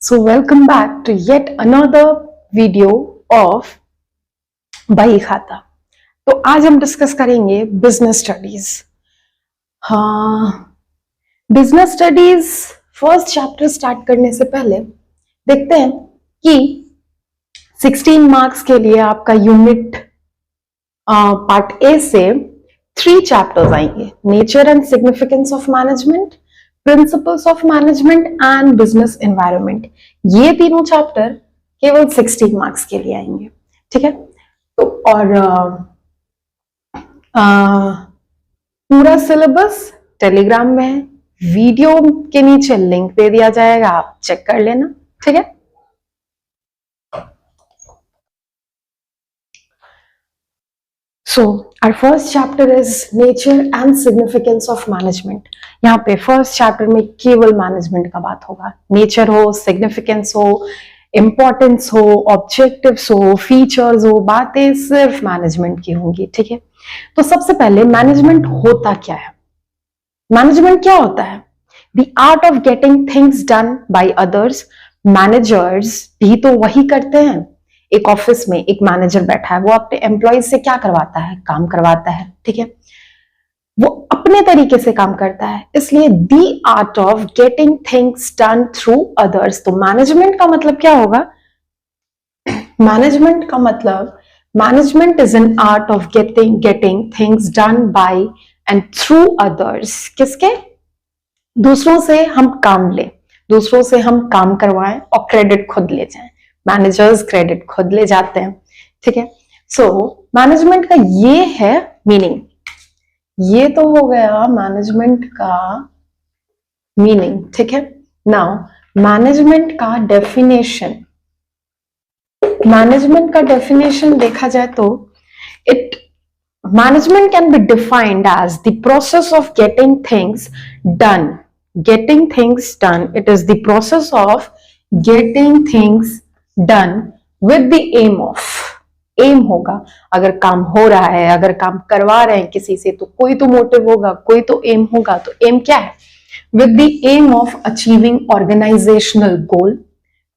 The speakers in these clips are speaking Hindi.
So welcome back to yet another video of बही खाता। तो आज हम डिस्कस करेंगे बिजनेस स्टडीज। हाँ, business studies first chapter start करने से पहले देखते हैं कि 16 मार्क्स के लिए आपका यूनिट पार्ट ए से 3 चैप्टर्स आएंगे, nature and significance of management, principles of management and business environment. ये तीनों चैप्टर केवल 16 मार्क्स के लिए आएंगे, ठीक है। तो और पूरा सिलेबस टेलीग्राम में है, वीडियो के नीचे लिंक दे दिया जाएगा, आप चेक कर लेना, ठीक है। So our first chapter is nature and significance of management। यहाँ पे फर्स्ट चैप्टर में केवल मैनेजमेंट का बात होगा। नेचर हो, सिग्निफिकेंस हो, इंपॉर्टेंस हो, ऑब्जेक्टिव्स हो, फीचर्स हो, बातें सिर्फ मैनेजमेंट की होंगी, ठीक है। तो सबसे पहले मैनेजमेंट होता क्या है? मैनेजमेंट क्या होता है? The art of getting things done by others. Managers भी तो वही करते हैं। एक ऑफिस में एक मैनेजर बैठा है, वो अपने एम्प्लॉयज से क्या करवाता है? काम करवाता है, ठीक है। वो अपने तरीके से काम करता है, इसलिए the art of getting things done through others. तो मैनेजमेंट का मतलब क्या होगा? मैनेजमेंट का मतलब management is an art of getting things done by and through others. किसके? दूसरों से हम काम लें, दूसरों से हम काम करवाएं और क्रेडिट खुद ले जाएं। मैनेजर्स क्रेडिट खुद ले जाते हैं, ठीक है। सो मैनेजमेंट का ये है मीनिंग। ये तो हो गया मैनेजमेंट का मीनिंग, ठीक है। नाउ मैनेजमेंट का डेफिनेशन। मैनेजमेंट का डेफिनेशन देखा जाए तो it management can be defined as the process of getting things done. Getting things done, it is the process of getting things done with the aim of. Aim होगा, अगर काम हो रहा है, अगर काम करवा रहे हैं किसी से, तो कोई तो मोटिव होगा, कोई तो एम होगा। तो एम क्या है? With the aim of achieving organisational goal.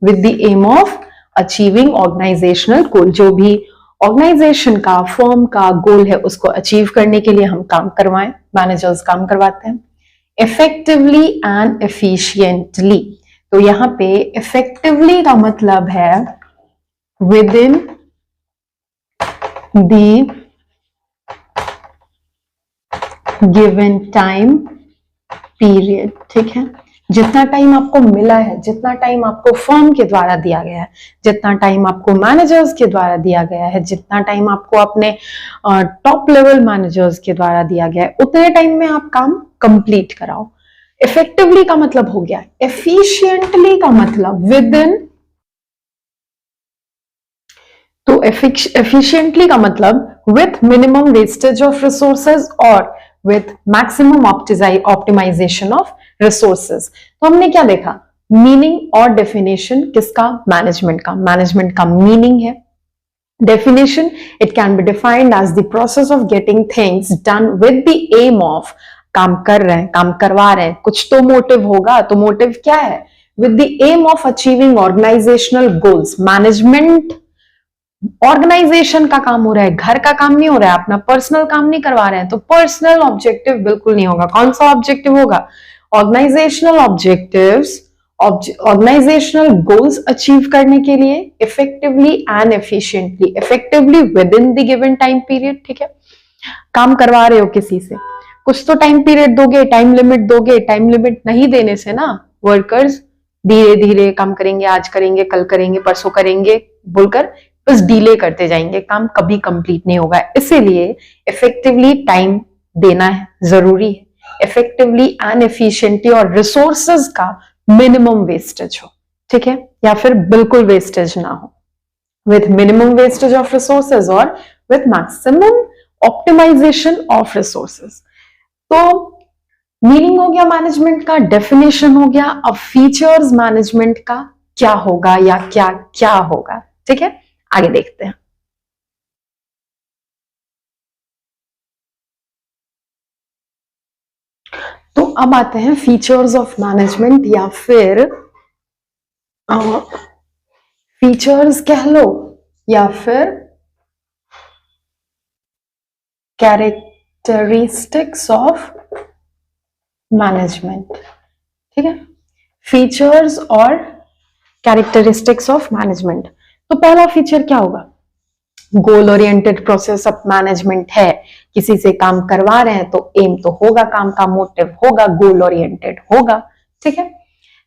With the aim of achieving organisational goal, जो भी ऑर्गेनाइजेशन का, फर्म का गोल है, उसको अचीव करने के लिए हम काम करवाएं, मैनेजर्स काम करवाते हैं। Effectively and efficiently. तो यहां पे इफेक्टिवली का मतलब है with in the given time period, ठीक है। जितना टाइम आपको मिला है, जितना टाइम आपको फर्म के द्वारा दिया गया है, जितना टाइम आपको मैनेजर्स के द्वारा दिया गया है, जितना टाइम आपको अपने टॉप लेवल मैनेजर्स के द्वारा दिया गया है, उतने टाइम में आप काम कंप्लीट कराओ। इफेक्टिवली का मतलब हो गया। एफिशिएंटली का मतलब विद इन। तो एफिशिएंटली का मतलब with minimum wastage of resources और with maximum optimisation of resources. तो हमने क्या देखा? मीनिंग और डेफिनेशन किसका? मैनेजमेंट का। मैनेजमेंट का मीनिंग है definition, it can be defined as the process of getting things done with the aim of. काम कर रहे हैं, काम करवा रहे हैं, कुछ तो मोटिव होगा। तो मोटिव क्या है? With the aim of achieving organisational goals. Management organisation का काम हो रहा है, घर का काम नहीं हो रहा है, अपना पर्सनल काम नहीं करवा रहे हैं, तो पर्सनल ऑब्जेक्टिव बिल्कुल नहीं होगा। कौन सा ऑब्जेक्टिव होगा? Organisational objectives, organisational goals achieve करने के लिए effectively and efficiently. Effectively within the given time period, ठीक है। काम करवा रहे हो किसी से, कुछ तो टाइम पीरियड दोगे, टाइम लिमिट दोगे। टाइम लिमिट नहीं देने से ना वर्कर्स धीरे धीरे काम करेंगे, आज करेंगे, कल करेंगे, परसों करेंगे बोलकर बस डिले करते जाएंगे, काम कभी कंप्लीट नहीं होगा। इसीलिए इफेक्टिवली टाइम देना है, जरूरी है। इफेक्टिवली एंड एफिशिएंटली और रिसोर्सेज का मिनिमम वेस्टेज हो, ठीक है, या फिर बिल्कुल वेस्टेज ना हो। With minimum wastage of resources और with maximum optimisation of resources. तो मीनिंग हो गया मैनेजमेंट का, डेफिनेशन हो गया। अब फीचर्स मैनेजमेंट का क्या होगा या क्या क्या होगा, ठीक है, आगे देखते हैं। तो अब आते हैं फीचर्स ऑफ मैनेजमेंट या फिर फीचर्स कह लो या फिर कैरेक्टरिस्टिक्स ऑफ मैनेजमेंट, ठीक है, फीचर्स और कैरेक्टरिस्टिक्स ऑफ मैनेजमेंट। तो पहला फीचर क्या होगा, goal oriented process of management है, किसी से काम करवा रहे हैं तो एम तो होगा, काम का मोटिव होगा, गोल ओरिएंटेड होगा, ठीक है।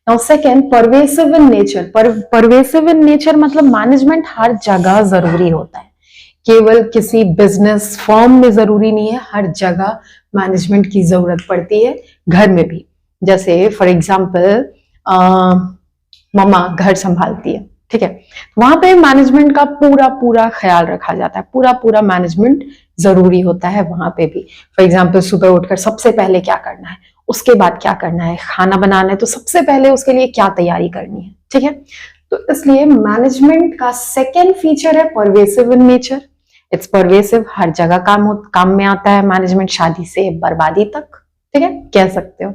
Now second, pervasive in nature. Pervasive in nature मतलब मैनेजमेंट हर जगह जरूरी होता है, केवल किसी बिजनेस फर्म में जरूरी नहीं है, हर जगह मैनेजमेंट की जरूरत पड़ती है, घर में भी। जैसे फॉर एग्जाम्पल मम्मा घर संभालती है, ठीक है, वहां पे मैनेजमेंट का पूरा पूरा ख्याल रखा जाता है, पूरा पूरा मैनेजमेंट जरूरी होता है वहां पे भी। फॉर एग्जाम्पल सुबह उठकर सबसे पहले क्या करना है, उसके बाद क्या करना है, खाना बनाना है तो सबसे पहले उसके लिए क्या तैयारी करनी है, ठीक है। तो इसलिए मैनेजमेंट का सेकेंड फीचर है pervasive in nature. It's pervasive, हर जगह काम में आता है मैनेजमेंट, शादी से बर्बादी तक, ठीक है, कह सकते हो।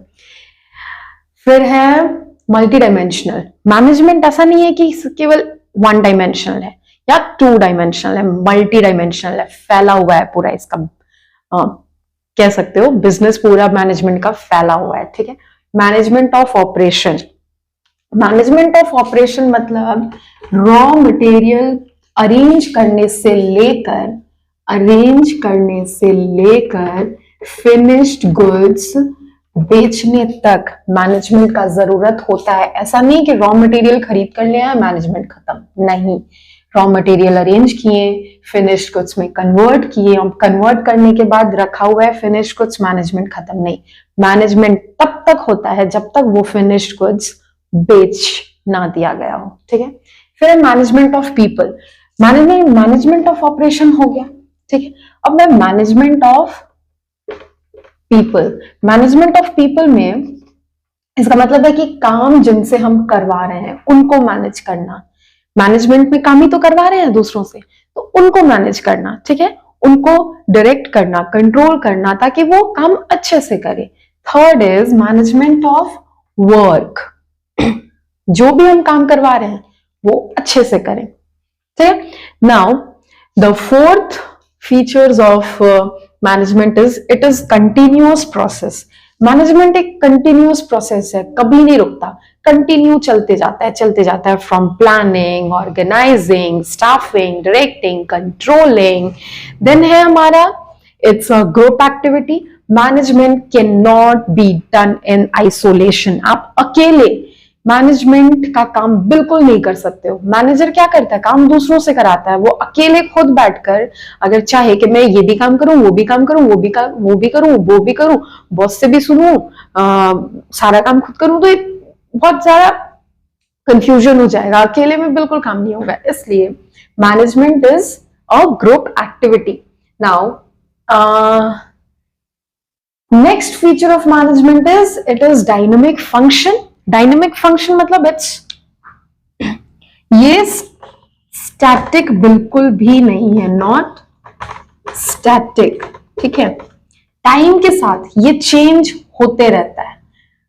फिर है मल्टी डायमेंशनल। मैनेजमेंट ऐसा नहीं है कि केवल वन डायमेंशनल है या टू डायमेंशनल है, मल्टी डायमेंशनल है, फैला हुआ है पूरा इसका, कह सकते हो बिजनेस पूरा मैनेजमेंट का फैला हुआ है, ठीक है। Management of operation. Management of operation मतलब रॉ मटेरियल अरेंज करने से लेकर फिनिश्ड गुड्स बेचने तक मैनेजमेंट का जरूरत होता है। ऐसा नहीं कि रॉ मटेरियल खरीद कर ले आए मैनेजमेंट खत्म, नहीं, रॉ मटेरियल अरेंज किए, फिनिश्ड गुड्स में कन्वर्ट किए, और कन्वर्ट करने के बाद रखा हुआ है फिनिश्ड गुड्स, मैनेजमेंट खत्म नहीं। मैनेजमेंट तब तक होता है जब तक वो फिनिश्ड गुड्स बेच ना दिया गया हो, ठीक है। फिर management of people. Management of operation हो गया, ठीक है। अब मैं मैनेजमेंट ऑफ पीपल में इसका मतलब है कि काम जिनसे हम करवा रहे हैं उनको मैनेज करना। मैनेजमेंट में काम ही तो करवा रहे हैं दूसरों से, तो उनको मैनेज करना, ठीक है, उनको डायरेक्ट करना, कंट्रोल करना, ताकि वो काम अच्छे से करे। Third is management of work. जो भी हम काम करवा रहे हैं वो अच्छे से करें, ठीक है। Now the fourth features of management it is continuous process. Management एक कंटिन्यूअस प्रोसेस है, कभी नहीं रुकता, कंटिन्यू चलते जाता है from planning, organising, staffing, directing, controlling. Then है हमारा it's a group activity. Management can not be done in isolation. आप अकेले मैनेजमेंट का काम बिल्कुल नहीं कर सकते हो। मैनेजर क्या करता है, काम दूसरों से कराता है। वो अकेले खुद बैठकर अगर चाहे कि मैं ये भी काम करूं, वो भी काम करूं, वो भी करूं, बॉस से भी सुनूं, सारा काम खुद करूं, तो बहुत ज्यादा कंफ्यूजन हो जाएगा, अकेले में बिल्कुल काम नहीं होगा। इसलिए management is a group activity. Now next feature of management it is dynamic function. Dynamic function मतलब ये स्टैटिक बिल्कुल भी नहीं है, नॉट स्टैटिक, ठीक है। टाइम के साथ ये चेंज होते रहता है,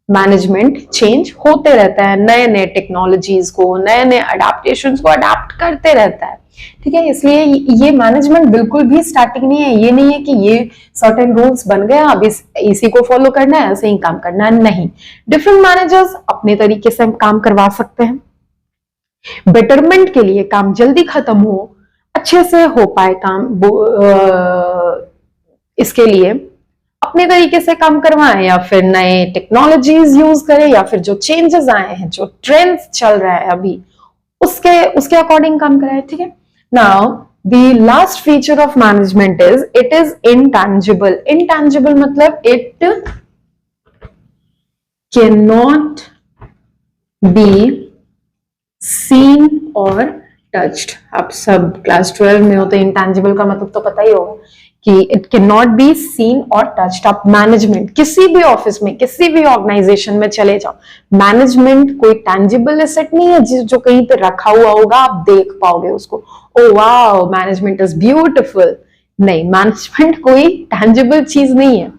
मैनेजमेंट चेंज होते रहता है, नए नए टेक्नोलॉजीज को, नए नए अडेप्टेशंस को अडेप्ट करते रहता है, ठीक है। इसलिए ये मैनेजमेंट बिल्कुल भी स्टैटिक नहीं है। ये नहीं है कि ये सर्टेन रूल्स बन गए, अब इसी को फॉलो करना है, ऐसे ही काम करना है, नहीं। डिफरेंट मैनेजर्स अपने तरीके से काम करवा सकते हैं, बेटरमेंट के लिए, काम जल्दी खत्म हो, अच्छे से हो पाए काम, इसके लिए अपने तरीके से काम करवाएं, या फिर नए टेक्नोलॉजीज यूज करें, या फिर जो चेंजेस आए हैं, जो ट्रेंड्स चल रहा है अभी, उसके अकॉर्डिंग काम कराएं, ठीक है। Now the last feature of management is it is intangible. Intangible मतलब it cannot be seen or touched. आप सब क्लास 12 में हो तो इंटेंजिबल का मतलब तो पता ही होगा कि it can not be seen और टच्ड। आप मैनेजमेंट किसी भी ऑफिस में, किसी भी ऑर्गेनाइजेशन में चले जाओ, मैनेजमेंट कोई टैंजिबल एसेट नहीं है जो कहीं पे रखा हुआ होगा, आप देख पाओगे उसको, oh wow management is beautiful. नहीं, मैनेजमेंट कोई टैंजिबल चीज नहीं है।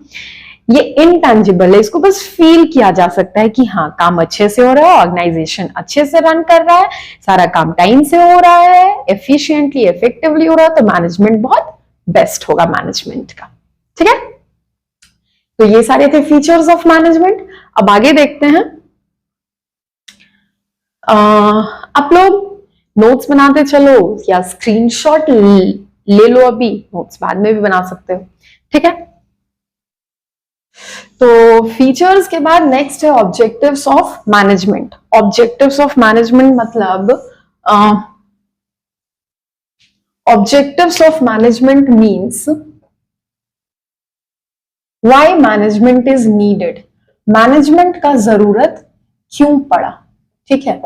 ये इनटेंजिबल है, इसको बस फील किया जा सकता है कि हाँ काम अच्छे से हो रहा है, ऑर्गेनाइजेशन अच्छे से रन कर रहा है, सारा काम टाइम से हो रहा है, एफिशिएंटली इफेक्टिवली हो रहा है, तो मैनेजमेंट बहुत बेस्ट होगा मैनेजमेंट का। ठीक है, तो ये सारे थे फीचर्स ऑफ मैनेजमेंट। अब आगे देखते हैं। आप लोग नोट्स बनाते चलो या स्क्रीनशॉट ले लो, अभी नोट्स बाद में भी बना सकते हो। ठीक है, तो फीचर्स के बाद नेक्स्ट है objectives of management. Objectives of management मतलब objectives of management means why management is needed, management का जरूरत क्यों पड़ा। ठीक है,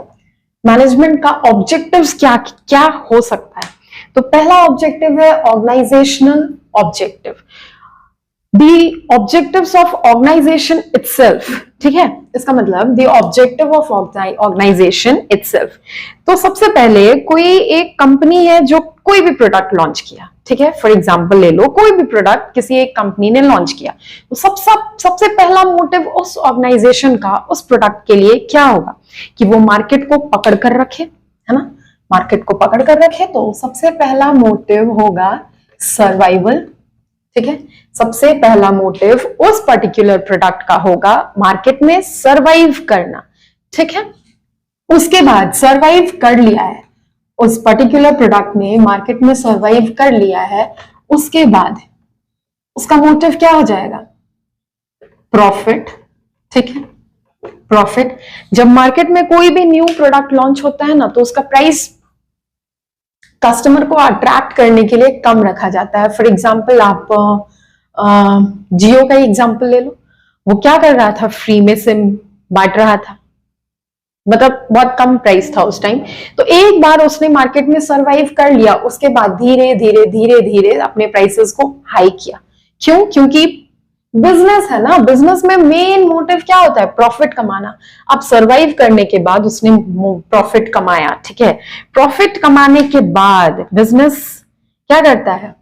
मैनेजमेंट का ऑब्जेक्टिव्स क्या क्या हो सकता है। तो पहला ऑब्जेक्टिव है organisational objective, the objectives of organisation itself. ठीक है, इसका मतलब the objective of organisation itself. तो सबसे पहले कोई एक कंपनी है जो कोई भी प्रोडक्ट लॉन्च किया, ठीक है, फॉर एग्जांपल ले लो, कोई भी प्रोडक्ट किसी एक कंपनी ने लॉन्च किया, तो सबसे पहला मोटिव उस ऑर्गेनाइजेशन का उस प्रोडक्ट के लिए क्या होगा कि वो मार्केट को पकड़ कर रखे, है ना, मार्केट को पकड़ कर रखे। तो सबसे पहला मोटिव होगा सर्वाइवल। ठीक है, सबसे पहला मोटिव उस पर्टिकुलर प्रोडक्ट का होगा मार्केट में सरवाइव करना। ठीक है, उसके बाद सरवाइव कर लिया है, उस पर्टिकुलर प्रोडक्ट ने मार्केट में सरवाइव कर लिया है, उसके बाद उसका मोटिव क्या हो जाएगा, प्रॉफिट। ठीक है, प्रॉफिट। जब मार्केट में कोई भी न्यू प्रोडक्ट लॉन्च होता है ना, तो उसका प्राइस कस्टमर को अट्रैक्ट करने के लिए कम रखा जाता है। फॉर एग्जाम्पल आप जियो का एग्जाम्पल ले लो, वो क्या कर रहा था, फ्री में सिम बांट रहा था, मतलब बहुत कम प्राइस था उस टाइम। तो एक बार उसने मार्केट में सरवाइव कर लिया, उसके बाद धीरे धीरे धीरे धीरे अपने प्राइसेस को हाई किया। क्यों? क्योंकि बिजनेस है ना, बिजनेस में मेन मोटिव क्या होता है, प्रॉफिट कमाना। अब सरवाइव करने के बाद उसने प्रॉफिट कमाया। ठीक है, प्रॉफिट कमाने के बाद बिजनेस क्या करता है,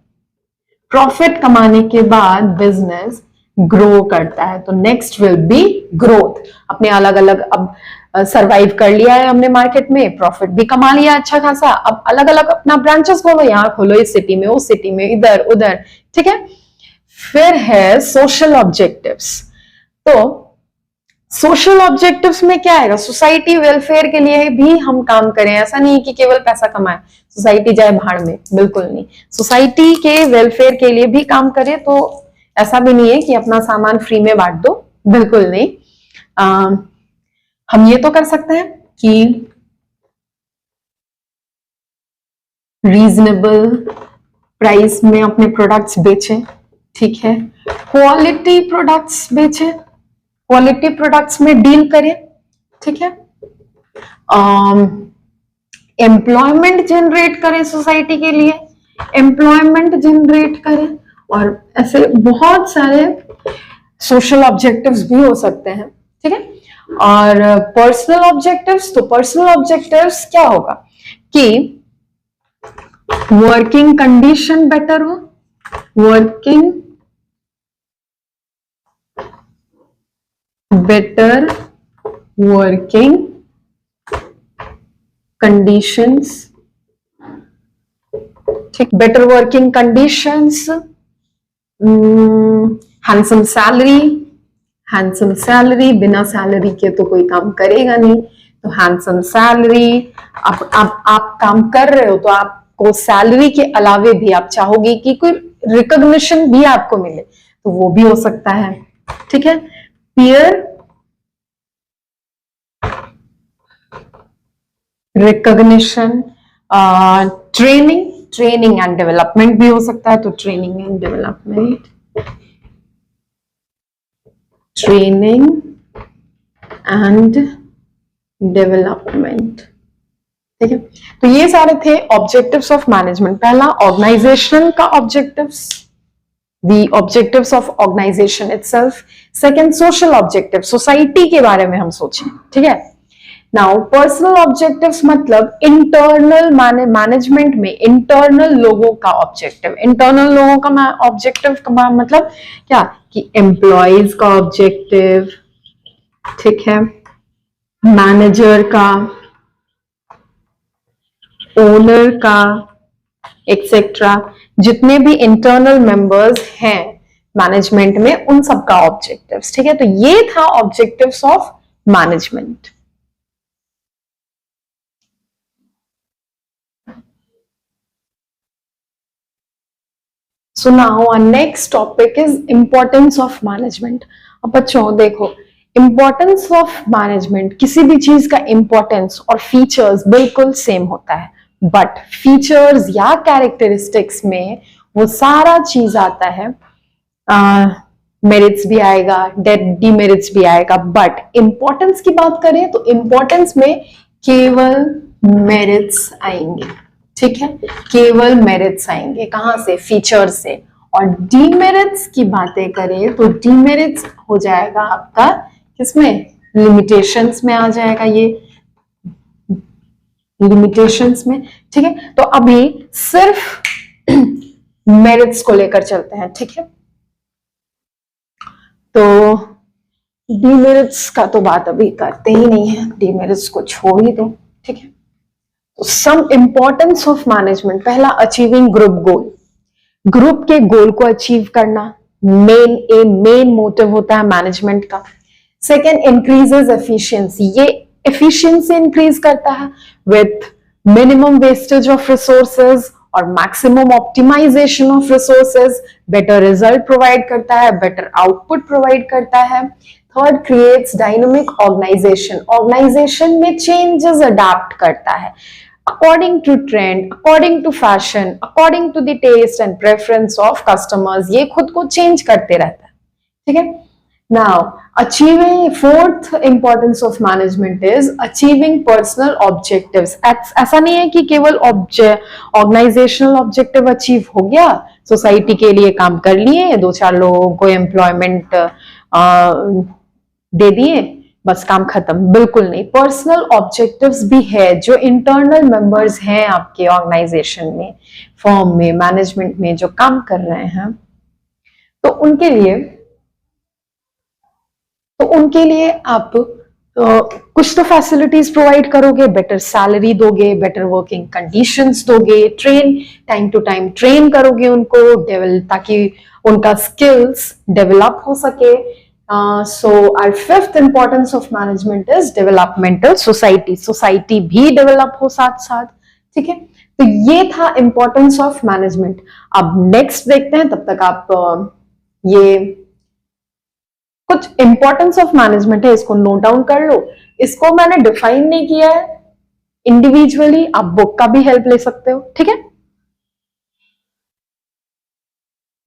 प्रॉफिट कमाने के बाद बिजनेस ग्रो करता है। तो नेक्स्ट विल बी ग्रोथ। अपने अलग अलग, अब सरवाइव कर लिया है हमने मार्केट में, प्रॉफिट भी कमा लिया अच्छा खासा, अब अलग अलग अपना ब्रांचेस खोलो, यहाँ खोलो, इस सिटी में, उस सिटी में, इधर उधर। ठीक है, फिर है सोशल ऑब्जेक्टिव्स। तो सोशल ऑब्जेक्टिव्स में क्या आएगा, सोसाइटी वेलफेयर के लिए भी हम काम करें, ऐसा नहीं कि केवल पैसा कमाए, सोसाइटी जाए भाड़ में, बिल्कुल नहीं। सोसाइटी के वेलफेयर के लिए भी काम करें, तो ऐसा भी नहीं है कि अपना सामान फ्री में बांट दो, बिल्कुल नहीं। हम ये तो कर सकते हैं कि रीजनेबल प्राइस में अपने प्रोडक्ट्स बेचें। ठीक है, क्वालिटी प्रोडक्ट्स बेचें, क्वालिटी प्रोडक्ट्स में डील करें। ठीक है, एम्प्लॉयमेंट जनरेट करें, सोसाइटी के लिए एम्प्लॉयमेंट जनरेट करें, और ऐसे बहुत सारे सोशल ऑब्जेक्टिव्स भी हो सकते हैं। ठीक है, और पर्सनल ऑब्जेक्टिव्स, तो पर्सनल ऑब्जेक्टिव्स क्या होगा कि वर्किंग कंडीशन बेटर हो, वर्किंग बेटर वर्किंग कंडीशंस। ठीक, better working conditions, handsome salary, handsome salary, बिना सैलरी के तो कोई काम करेगा नहीं, तो हैंडसम सैलरी। आप काम कर रहे हो तो आपको सैलरी के अलावे भी आप चाहोगे कि कोई रिकॉग्निशन भी आपको मिले, तो वो भी हो सकता है। ठीक है, peer recognition, training and development भी हो सकता है, तो training and development, training and development. ठीक है, तो ये सारे थे ऑब्जेक्टिव्स ऑफ मैनेजमेंट। पहला ऑर्गेनाइजेशन का objectives, the objectives of organisation itself. Second social objective, society के बारे में हम सोचें। ठीक है, नाउ पर्सनल ऑब्जेक्टिव्स मतलब इंटरनल मैनेजमेंट में इंटरनल लोगों का ऑब्जेक्टिव, इंटरनल लोगों का ऑब्जेक्टिव का मतलब क्या कि एम्प्लॉयज का ऑब्जेक्टिव, ठीक है, मैनेजर का, ओनर का, एक्सेट्रा, जितने भी इंटरनल मेंबर्स हैं मैनेजमेंट में उन सबका ऑब्जेक्टिव्स, ठीक है। तो ये था objectives of management. So now our next topic is importance of management। अब बच्चों देखो, importance of management, किसी भी चीज का importance और features बिल्कुल सेम होता है, बट features या characteristics में वो सारा चीज आता है, मेरिट्स भी आएगा, डिमेरिट्स भी आएगा, बट इंपॉर्टेंस की बात करें तो इंपॉर्टेंस में केवल मेरिट्स आएंगे, ठीक है, केवल मेरिट्स आएंगे, कहां से, फीचर से। और डीमेरिट्स की बातें करें तो डीमेरिट्स हो जाएगा आपका किसमें, लिमिटेशंस में आ जाएगा, ये लिमिटेशंस में, ठीक है। तो अभी सिर्फ मेरिट्स को लेकर चलते हैं, ठीक है। तो डीमेरिट्स का तो बात अभी करते ही नहीं है, डीमेरिट्स को छोड़ ही दो, ठीक है। तो सम इंपॉर्टेंस ऑफ मैनेजमेंट, पहला अचीविंग ग्रुप गोल, ग्रुप के गोल को अचीव करना मेन मोटिव होता है मैनेजमेंट का। सेकेंड, इंक्रीजेस एफिशिएंसी, ये एफिशिएंसी इंक्रीज करता है with minimum wastage of resources और maximum optimisation of resources, better result provide करता है, बेटर आउटपुट प्रोवाइड करता है। Third, creates dynamic organisation, organisation में चेंजेस अडैप्ट करता है according to trend, according to fashion, according to the taste and preference of customers, ये खुद को चेंज करते रहता है, ठीक है। Now achieving, fourth importance of management is achieving personal objectives। ऐसा नहीं है कि केवल ऑर्गेनाइजेशनल ऑब्जेक्टिव अचीव हो गया, सोसाइटी के लिए काम कर लिए, दो चार लोगों को एम्प्लॉयमेंट दे दिए, बस काम खत्म, बिल्कुल नहीं। पर्सनल ऑब्जेक्टिव्स भी है, जो इंटरनल मेंबर्स हैं आपके ऑर्गेनाइजेशन में, फर्म में, मैनेजमेंट में जो काम कर रहे हैं, तो उनके लिए आप कुछ तो फैसिलिटीज प्रोवाइड करोगे, बेटर सैलरी दोगे, बेटर वर्किंग कंडीशंस दोगे, टाइम टू टाइम ट्रेन करोगे उनको, ताकि उनका स्किल्स डेवलप हो सके। So our fifth importance of management is developmental society, society भी डेवलप हो साथ साथ, ठीक है। तो ये था importance of management। अब नेक्स्ट देखते हैं, तब तक आप ये कुछ importance of management है, इसको नोट डाउन कर लो। इसको मैंने डिफाइन नहीं किया है इंडिविजुअली, आप बुक का भी हेल्प ले सकते हो, ठीक है।